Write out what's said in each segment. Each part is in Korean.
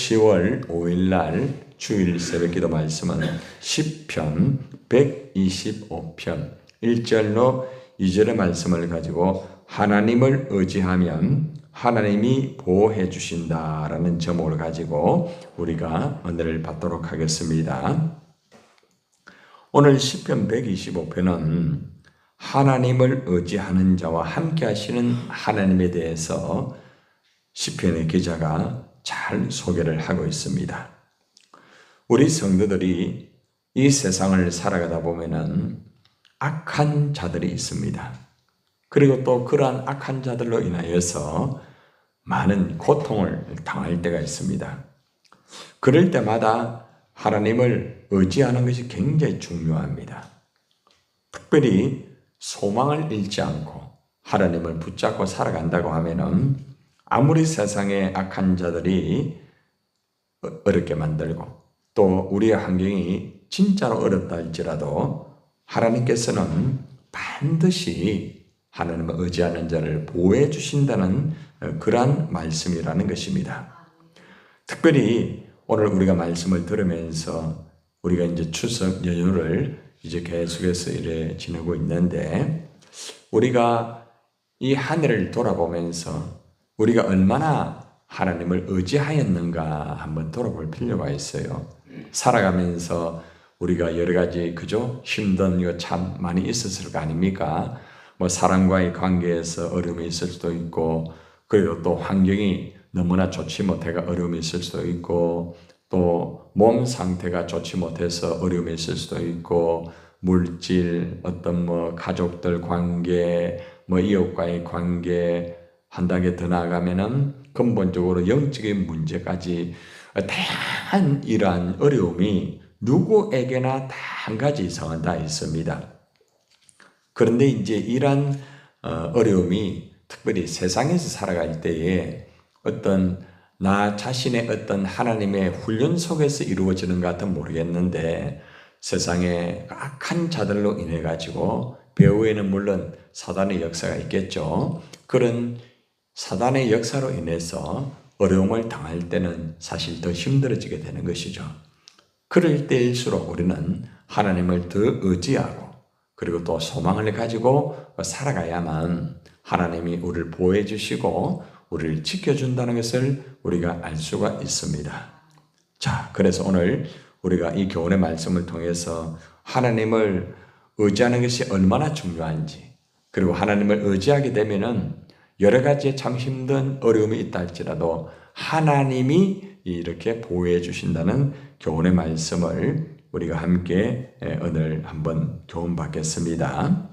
10월 5일 날 주일 새벽기도 말씀은 시편 125편 1절로 2절의 말씀을 가지고 하나님을 의지하면 하나님이 보호해 주신다라는 제목을 가지고 우리가 은혜를 받도록 하겠습니다. 오늘 시편 125편은 하나님을 의지하는 자와 함께 하시는 하나님에 대해서 시편의 기자가 잘 소개를 하고 있습니다. 우리 성도들이 이 세상을 살아가다 보면은 악한 자들이 있습니다. 그리고 또 그러한 악한 자들로 인하여서 많은 고통을 당할 때가 있습니다. 그럴 때마다 하나님을 의지하는 것이 굉장히 중요합니다. 특별히 소망을 잃지 않고 하나님을 붙잡고 살아간다고 하면은 아무리 세상의 악한 자들이 어렵게 만들고 또 우리의 환경이 진짜로 어렵다 할지라도 하나님께서는 반드시 하나님을 의지하는 자를 보호해 주신다는 그러한 말씀이라는 것입니다. 특별히 오늘 우리가 말씀을 들으면서 우리가 이제 추석 연휴를 이제 계속해서 이래 지내고 있는데 우리가 이 한 해를 돌아보면서 우리가 얼마나 하나님을 의지하였는가 한번 돌아볼 필요가 있어요. 살아가면서 우리가 여러 가지 그죠? 힘든 거 참 많이 있었을 거 아닙니까? 뭐 사람과의 관계에서 어려움이 있을 수도 있고 그리고 또 환경이 너무나 좋지 못해가 어려움이 있을 수도 있고 또 몸 상태가 좋지 못해서 어려움이 있을 수도 있고 물질, 어떤 뭐 가족들 관계, 뭐 이웃과의 관계 한 단계 더 나아가면은 근본적으로 영적인 문제까지 다양한 이러한 어려움이 누구에게나 다 한 가지 이상은 다 있습니다. 그런데 이제 이러한 어려움이 특별히 세상에서 살아갈 때에 어떤 나 자신의 어떤 하나님의 훈련 속에서 이루어지는 것 같은 모르겠는데 세상의 악한 자들로 인해 가지고 배후에는 물론 사단의 역사가 있겠죠. 그런 사단의 역사로 인해서 어려움을 당할 때는 사실 더 힘들어지게 되는 것이죠. 그럴 때일수록 우리는 하나님을 더 의지하고 그리고 또 소망을 가지고 살아가야만 하나님이 우리를 보호해 주시고 우리를 지켜준다는 것을 우리가 알 수가 있습니다. 자, 그래서 오늘 우리가 이 교훈의 말씀을 통해서 하나님을 의지하는 것이 얼마나 중요한지 그리고 하나님을 의지하게 되면은 여러 가지 참 힘든 어려움이 있다 할지라도 하나님이 이렇게 보호해 주신다는 교훈의 말씀을 우리가 함께 오늘 한번 교훈 받겠습니다.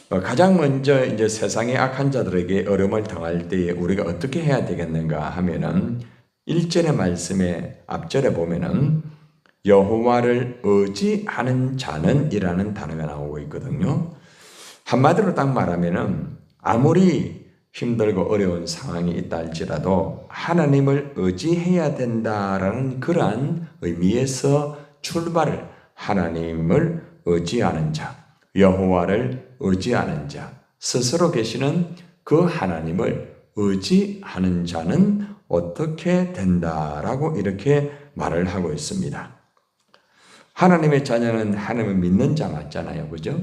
가장 먼저 이제 세상의 악한 자들에게 어려움을 당할 때에 우리가 어떻게 해야 되겠는가 하면은 1절의 말씀의 앞절에 보면은 여호와를 의지하는 자는 이라는 단어가 나오고 있거든요. 한마디로 딱 말하면은 아무리 힘들고 어려운 상황이 있다 할지라도 하나님을 의지해야 된다라는 그러한 의미에서 출발을 하나님을 의지하는 자, 여호와를 의지하는 자, 스스로 계시는 그 하나님을 의지하는 자는 어떻게 된다라고 이렇게 말을 하고 있습니다. 하나님의 자녀는 하나님을 믿는 자 맞잖아요. 그죠?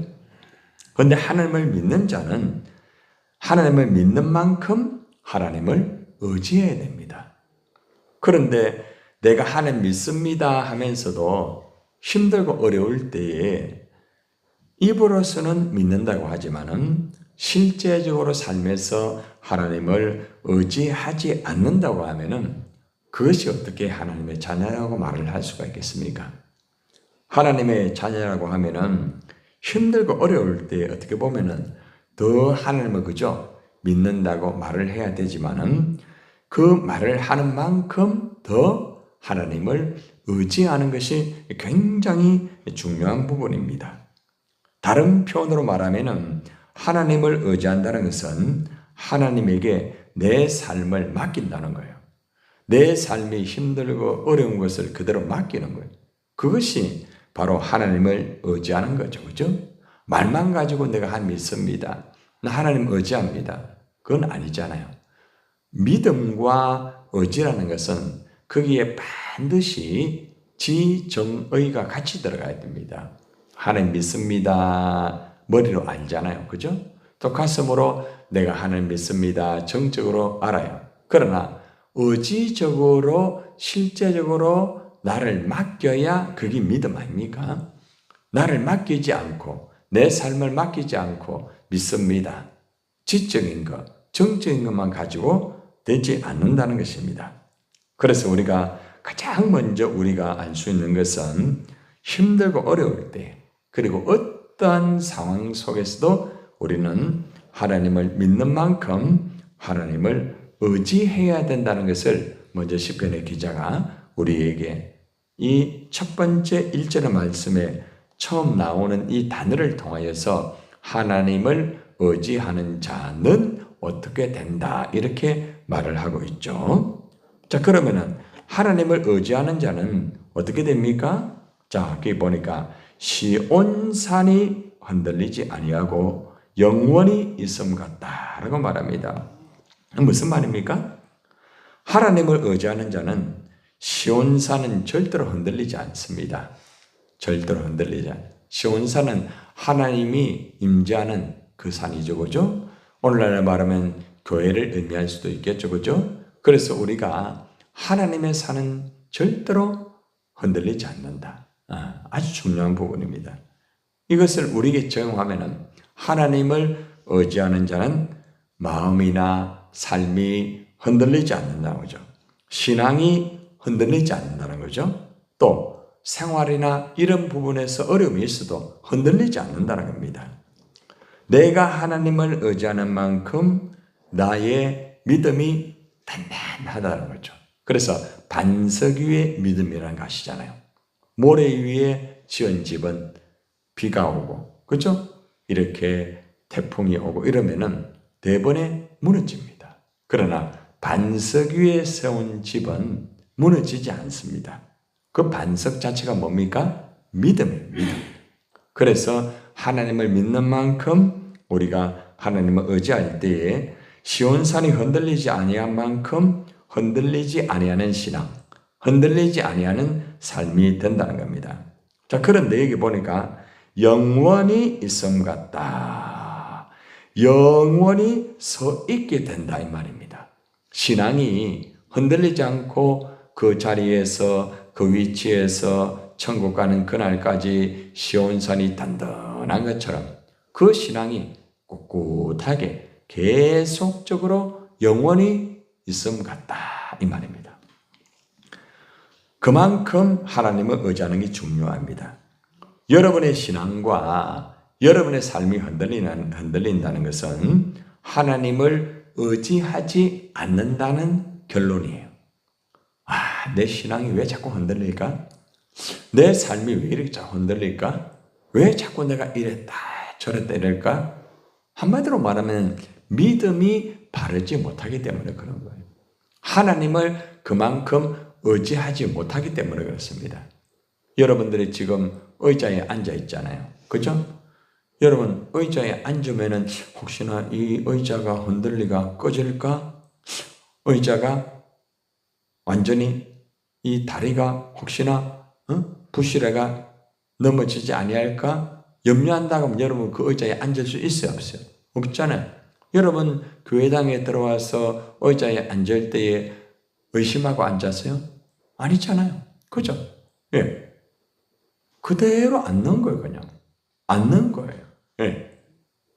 그런데 하나님을 믿는 자는 하나님을 믿는 만큼 하나님을 의지해야 됩니다. 그런데 내가 하나님 믿습니다 하면서도 힘들고 어려울 때에 입으로서는 믿는다고 하지만은 실제적으로 삶에서 하나님을 의지하지 않는다고 하면은 그것이 어떻게 하나님의 자녀라고 말을 할 수가 있겠습니까? 하나님의 자녀라고 하면은 힘들고 어려울 때 어떻게 보면은 더 하나님을 그죠? 믿는다고 말을 해야 되지만은 그 말을 하는 만큼 더 하나님을 의지하는 것이 굉장히 중요한 부분입니다. 다른 표현으로 말하면은 하나님을 의지한다는 것은 하나님에게 내 삶을 맡긴다는 거예요. 내 삶이 힘들고 어려운 것을 그대로 맡기는 거예요. 그것이 바로 하나님을 의지하는 거죠. 그죠? 말만 가지고 내가 하나님 믿습니다. 나 하나님 의지합니다. 그건 아니잖아요. 믿음과 의지라는 것은 거기에 반드시 지정의가 같이 들어가야 됩니다. 하나님 믿습니다. 머리로 알잖아요. 그죠? 또 가슴으로 내가 하나님 믿습니다. 정적으로 알아요. 그러나 의지적으로 실제적으로 나를 맡겨야 그게 믿음 아닙니까? 나를 맡기지 않고 내 삶을 맡기지 않고 믿습니다. 지적인 것, 정적인 것만 가지고 되지 않는다는 것입니다. 그래서 우리가 가장 먼저 우리가 알 수 있는 것은 힘들고 어려울 때 그리고 어떠한 상황 속에서도 우리는 하나님을 믿는 만큼 하나님을 의지해야 된다는 것을 먼저 시편의 기자가 우리에게 이 첫 번째 1절의 말씀에 처음 나오는 이 단어를 통하여서 하나님을 의지하는 자는 어떻게 된다 이렇게 말을 하고 있죠. 자, 그러면은 하나님을 의지하는 자는 어떻게 됩니까? 자, 여기 보니까 시온산이 흔들리지 아니하고 영원히 있음 같다라고 말합니다. 무슨 말입니까? 하나님을 의지하는 자는 시온산은 절대로 흔들리지 않습니다. 절대로 흔들리지 않아요. 시온산은 하나님이 임재하는 그 산이죠, 그죠? 오늘날 말하면 교회를 의미할 수도 있겠죠, 그죠? 그래서 우리가 하나님의 산은 절대로 흔들리지 않는다. 아주 중요한 부분입니다. 이것을 우리에게 적용하면은 하나님을 의지하는 자는 마음이나 삶이 흔들리지 않는다는 거죠. 신앙이 흔들리지 않는다는 거죠. 또 생활이나 이런 부분에서 어려움이 있어도 흔들리지 않는다는 겁니다. 내가 하나님을 의지하는 만큼 나의 믿음이 단단하다는 거죠. 그래서 반석 위의 믿음이라는 거 아시잖아요. 모래 위에 지은 집은 비가 오고, 그렇죠? 이렇게 태풍이 오고 이러면은 대번에 무너집니다. 그러나 반석 위에 세운 집은 무너지지 않습니다. 그 반석 자체가 뭡니까? 믿음이에요. 믿음. 그래서 하나님을 믿는 만큼 우리가 하나님을 의지할 때에 시온산이 흔들리지 아니한 만큼 흔들리지 아니하는 신앙, 흔들리지 아니하는 삶이 된다는 겁니다. 자, 그런데 여기 보니까 영원히 있음 같다. 영원히 서 있게 된다 이 말입니다. 신앙이 흔들리지 않고 그 자리에서 그 위치에서 천국 가는 그날까지 시온산이 단단한 것처럼 그 신앙이 꿋꿋하게 계속적으로 영원히 있음 같다 이 말입니다. 그만큼 하나님을 의지하는 게 중요합니다. 여러분의 신앙과 여러분의 삶이 흔들린다는 것은 하나님을 의지하지 않는다는 결론이에요. 내 신앙이 왜 자꾸 흔들릴까? 내 삶이 왜 이렇게 자꾸 흔들릴까? 왜 자꾸 내가 이랬다 저랬다 이럴까? 한마디로 말하면 믿음이 바르지 못하기 때문에 그런 거예요. 하나님을 그만큼 의지하지 못하기 때문에 그렇습니다. 여러분들이 지금 의자에 앉아 있잖아요. 그죠? 여러분 의자에 앉으면은 혹시나 이 의자가 흔들리가 꺼질까? 의자가 완전히 이 다리가 혹시나 부실해가 넘어지지 아니할까? 염려한다고 하면 여러분 그 의자에 앉을 수 있어요? 없어요? 없잖아요. 여러분 교회당에 들어와서 의자에 앉을 때에 의심하고 앉았어요? 아니잖아요. 그죠? 예. 그대로 앉는 거예요, 그냥. 앉는 거예요. 예.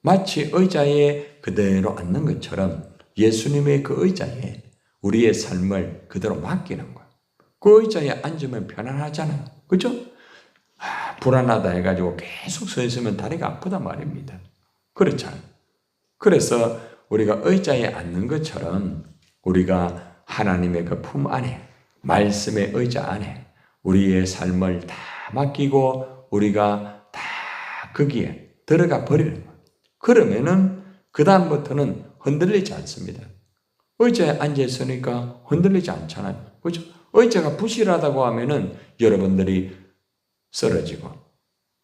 마치 의자에 그대로 앉는 것처럼 예수님의 그 의자에 우리의 삶을 그대로 맡기는 거예요. 그 의자에 앉으면 편안하잖아요. 그죠? 불안하다 해가지고 계속 서 있으면 다리가 아프단 말입니다. 그렇잖아요. 그래서 우리가 의자에 앉는 것처럼 우리가 하나님의 그 품 안에, 말씀의 의자 안에 우리의 삶을 다 맡기고 우리가 다 거기에 들어가 버리는 거예요. 그러면은 그다음부터는 흔들리지 않습니다. 의자에 앉아있으니까 흔들리지 않잖아요. 그죠? 의자가 부실하다고 하면은 여러분들이 쓰러지고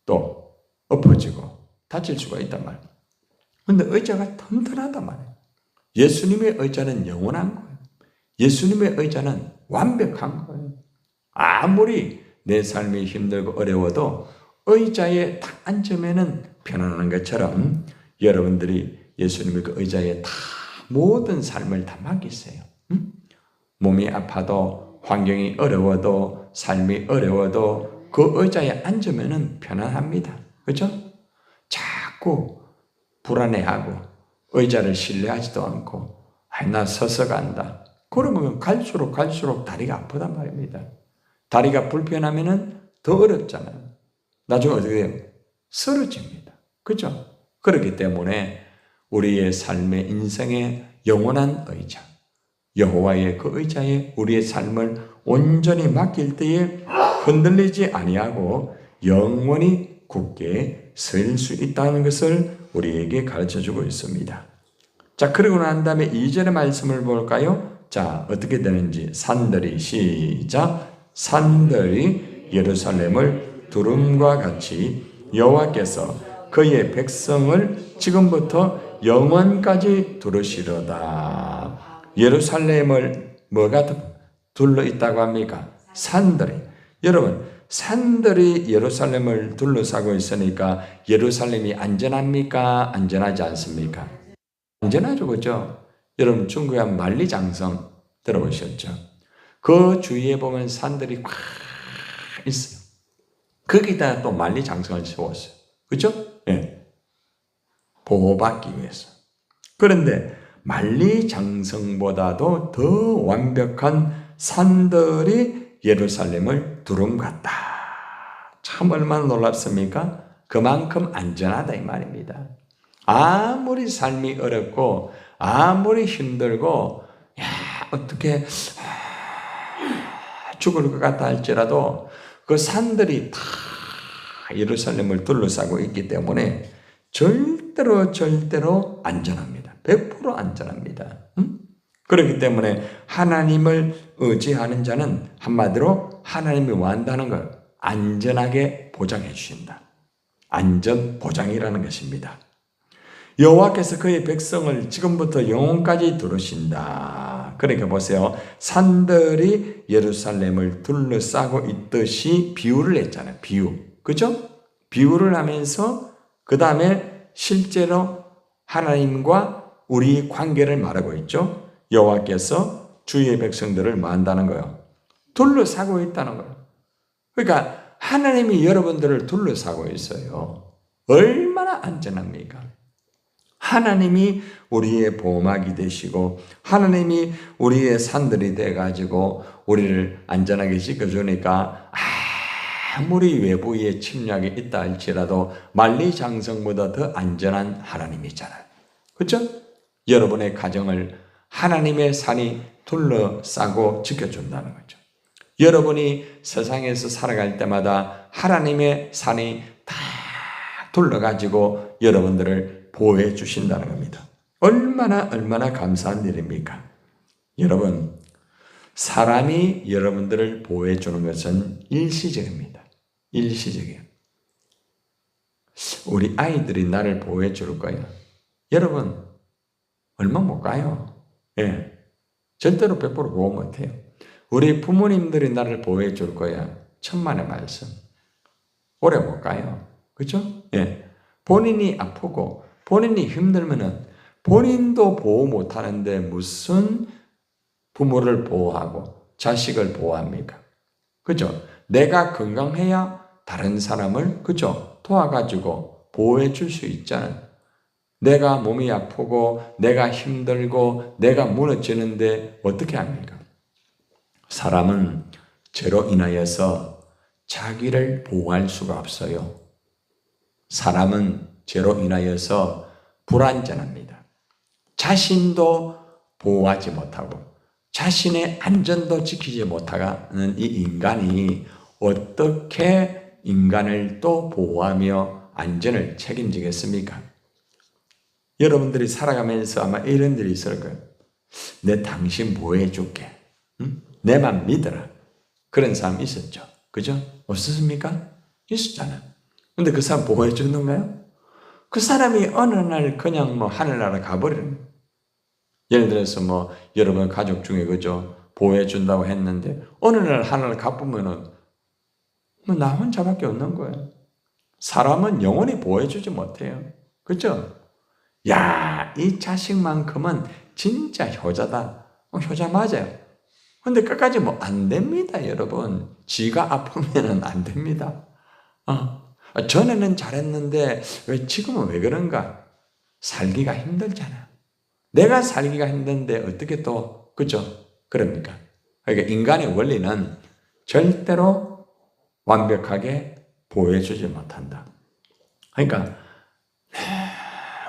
또 엎어지고 다칠 수가 있단 말이에요. 근데 의자가 튼튼하단 말이에요. 예수님의 의자는 영원한 거예요. 예수님의 의자는 완벽한 거예요. 아무리 내 삶이 힘들고 어려워도 의자에 딱 앉으면은 편안한 것처럼 여러분들이 예수님의 그 의자에 다 모든 삶을 다 맡기세요. 몸이 아파도 환경이 어려워도 삶이 어려워도 그 의자에 앉으면은 편안합니다. 그렇죠? 자꾸 불안해하고 의자를 신뢰하지도 않고 나 서서 간다. 그러면 갈수록 다리가 아프단 말입니다. 다리가 불편하면은 더 어렵잖아요. 나중에 어떻게 돼요? 쓰러집니다. 그렇죠? 그렇기 때문에 우리의 삶의 인생의 영원한 의자, 여호와의 그 의자에 우리의 삶을 온전히 맡길 때에 흔들리지 아니하고 영원히 굳게 설 수 있다는 것을 우리에게 가르쳐주고 있습니다. 자, 그러고 난 다음에 2절의 말씀을 볼까요? 자, 어떻게 되는지 산들이 시작. 산들이 예루살렘을 두름과 같이 여호와께서 그의 백성을 지금부터 영원까지 두르시려다. 예루살렘을 뭐가 둘러 있다고 합니까? 산들이. 여러분, 산들이 예루살렘을 둘러싸고 있으니까 예루살렘이 안전합니까? 안전하지 않습니까? 안전하죠, 그죠? 여러분, 중국에 만리장성 들어보셨죠? 그 주위에 보면 산들이 꽉 있어요. 거기다 또 만리장성을 세웠어요. 그죠? 예. 보호받기 위해서. 그런데 만리장성보다도 더 완벽한 산들이 예루살렘을 두름갔다. 참 얼마나 놀랍습니까? 그만큼 안전하다 이 말입니다. 아무리 삶이 어렵고 아무리 힘들고 어떻게 죽을 것 같다 할지라도 그 산들이 다 예루살렘을 둘러싸고 있기 때문에 절대로 안전합니다. 100% 안전합니다. 그렇기 때문에 하나님을 의지하는 자는 한마디로 하나님이 원한다는 걸 안전하게 보장해 주신다. 안전 보장이라는 것입니다. 여호와께서 그의 백성을 지금부터 영원까지 두르신다. 그러니까 보세요. 산들이 예루살렘을 둘러싸고 있듯이 비유를 했잖아요. 비유. 그죠? 비유를 하면서 그 다음에 실제로 하나님과 우리 관계를 말하고 있죠. 여호와께서 주의 백성들을 뭐 한다는 거예요? 둘러싸고 있다는 거예요. 그러니까 하나님이 여러분들을 둘러싸고 있어요. 얼마나 안전합니까? 하나님이 우리의 보호막이 되시고 하나님이 우리의 산들이 돼가지고 우리를 안전하게 지켜주니까 아무리 외부의 침략이 있다 할지라도 만리장성보다 더 안전한 하나님이잖아요. 그렇죠? 여러분의 가정을 하나님의 산이 둘러싸고 지켜준다는 거죠. 여러분이 세상에서 살아갈 때마다 하나님의 산이 다 둘러가지고 여러분들을 보호해 주신다는 겁니다. 얼마나 감사한 일입니까? 여러분, 사람이 여러분들을 보호해 주는 것은 일시적입니다. 일시적이에요. 우리 아이들이 나를 보호해 줄 거예요. 여러분, 얼마 못 가요. 예. 절대로 100% 보호 못 해요. 우리 부모님들이 나를 보호해 줄 거야. 천만의 말씀. 오래 못 가요. 그죠? 예. 본인이 아프고 본인이 힘들면은 본인도 보호 못 하는데 무슨 부모를 보호하고 자식을 보호합니까? 그죠? 내가 건강해야 다른 사람을, 그죠? 도와가지고 보호해 줄 수 있잖아요. 내가 몸이 아프고 내가 힘들고 내가 무너지는데 어떻게 합니까? 사람은 죄로 인하여서 자기를 보호할 수가 없어요. 사람은 죄로 인하여서 불안전합니다. 자신도 보호하지 못하고 자신의 안전도 지키지 못하는 이 인간이 어떻게 인간을 또 보호하며 안전을 책임지겠습니까? 여러분들이 살아가면서 아마 이런 일이 있을 거예요. 내 당신 보호해 줄게. 응? 내만 믿어라. 그런 사람 있었죠. 그죠? 없었습니까? 있었잖아요. 근데 그 사람 보호해 주는가요? 그 사람이 어느 날 그냥 하늘나라 가버리는 거예요. 예를 들어서 여러분 가족 중에 그죠? 보호해준다고 했는데 어느 날 하나를 갚으면은 뭐 나 혼자밖에 없는 거예요. 사람은 영원히 보호해주지 못해요. 그렇죠? 야, 이 자식만큼은 진짜 효자다. 효자 맞아요. 근데 끝까지 뭐 안 됩니다, 여러분. 지가 아프면은 안 됩니다. 전에는 잘했는데 왜 지금은 왜 그런가? 살기가 힘들잖아. 내가 살기가 힘든데 어떻게 또 그죠? 그럽니까? 그러니까 인간의 원리는 절대로 완벽하게 보호해주지 못한다. 그러니까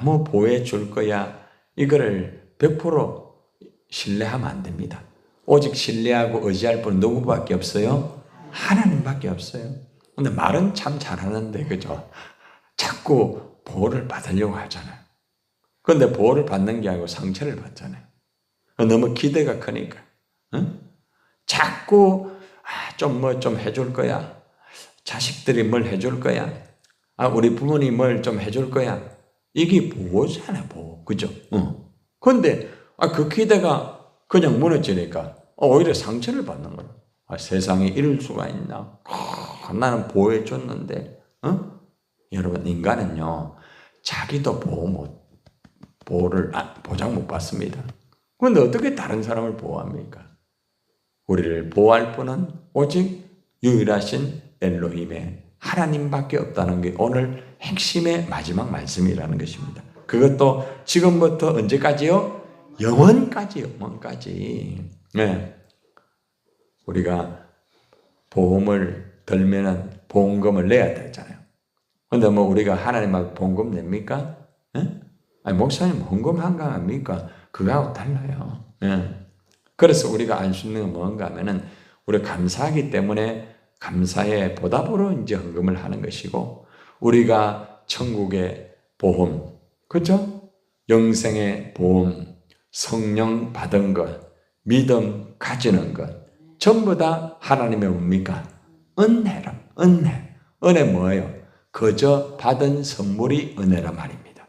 너무 보호해줄 거야. 이거를 100% 신뢰하면 안 됩니다. 오직 신뢰하고 의지할 분은 누구밖에 없어요? 하나님밖에 없어요. 근데 말은 참 잘하는데 그죠? 자꾸 보호를 받으려고 하잖아요. 그런데 보호를 받는 게 아니고 상처를 받잖아요. 너무 기대가 크니까. 응? 자꾸 좀 해줄 거야. 자식들이 뭘 해줄 거야. 우리 부모님이 뭘 좀 해줄 거야. 이게 보호잖아요, 보호. 그죠? 그런데 그 기대가 그냥 무너지니까 오히려 상처를 받는 거예요. 세상에 이럴 수가 있나? 나는 보호해 줬는데, 여러분 인간은요 자기도 보호를 보장 못 받습니다. 그런데 어떻게 다른 사람을 보호합니까? 우리를 보호할 분은 오직 유일하신 엘로힘의 하나님밖에 없다는 게 오늘 핵심의 마지막 말씀이라는 것입니다. 그것도 지금부터 언제까지요? 영원까지. 네. 우리가 보험을 들면은 보험금을 내야 되잖아요. 근데 우리가 하나님한테 보험금 냅니까? 네? 목사님 보험금 한가합니까? 그거하고 달라요. 네. 그래서 우리가 알 수 있는 건 뭔가 하면은 우리 감사하기 때문에 감사의 보답으로 이제 헌금을 하는 것이고, 우리가 천국의 보험, 그렇죠? 영생의 보험, 성령 받은 것, 믿음 가지는 것, 전부 다 하나님의 뭡니까? 은혜. 은혜 뭐예요? 그저 받은 선물이 은혜란 말입니다.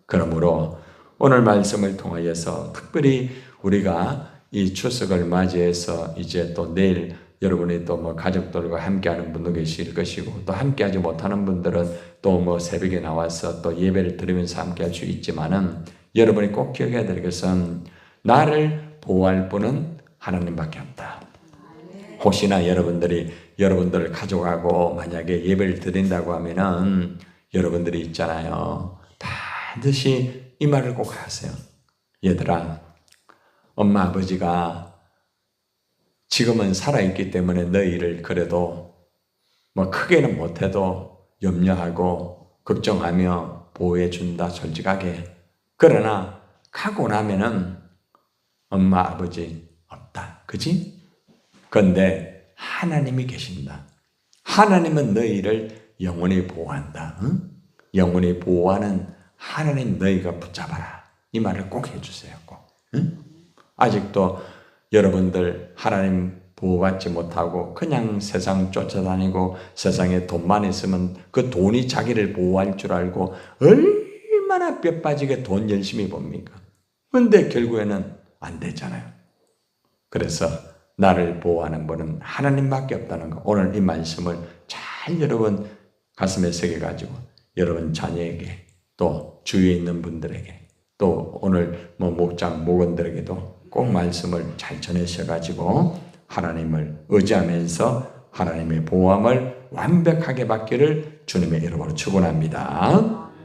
그러므로 오늘 말씀을 통하여서 특별히 우리가 이 추석을 맞이해서 이제 또 내일 여러분이 또 가족들과 함께하는 분도 계실 것이고, 또 함께하지 못하는 분들은 또 새벽에 나와서 또 예배를 드리면서 함께할 수 있지만은, 여러분이 꼭 기억해야 될 것은 나를 보호할 분은 하나님밖에 없다. 혹시나 여러분들을 가져가고 만약에 예배를 드린다고 하면은 여러분들이 있잖아요. 반드시 이 말을 꼭 하세요. 얘들아, 엄마 아버지가 지금은 살아있기 때문에 너희를 그래도 크게는 못해도 염려하고 걱정하며 보호해준다, 솔직하게. 그러나 가고 나면은 엄마 아버지 없다, 그지? 그런데 하나님이 계신다. 하나님은 너희를 영원히 보호한다. 응? 영원히 보호하는 하나님 너희가 붙잡아라. 이 말을 꼭 해주세요. 꼭. 응? 아직도 여러분들 하나님 보호받지 못하고 그냥 세상 쫓아다니고 세상에 돈만 있으면 그 돈이 자기를 보호할 줄 알고 얼마나 뼈 빠지게 돈 열심히 봅니까? 그런데 결국에는 안 되잖아요. 그래서 나를 보호하는 분은 하나님밖에 없다는 거, 오늘 이 말씀을 잘 여러분 가슴에 새겨가지고 여러분 자녀에게, 또 주위에 있는 분들에게, 또 오늘 목장 목원들에게도 꼭 말씀을 잘 전하셔가지고 하나님을 의지하면서 하나님의 보호함을 완벽하게 받기를 주님의 이름으로 축원합니다.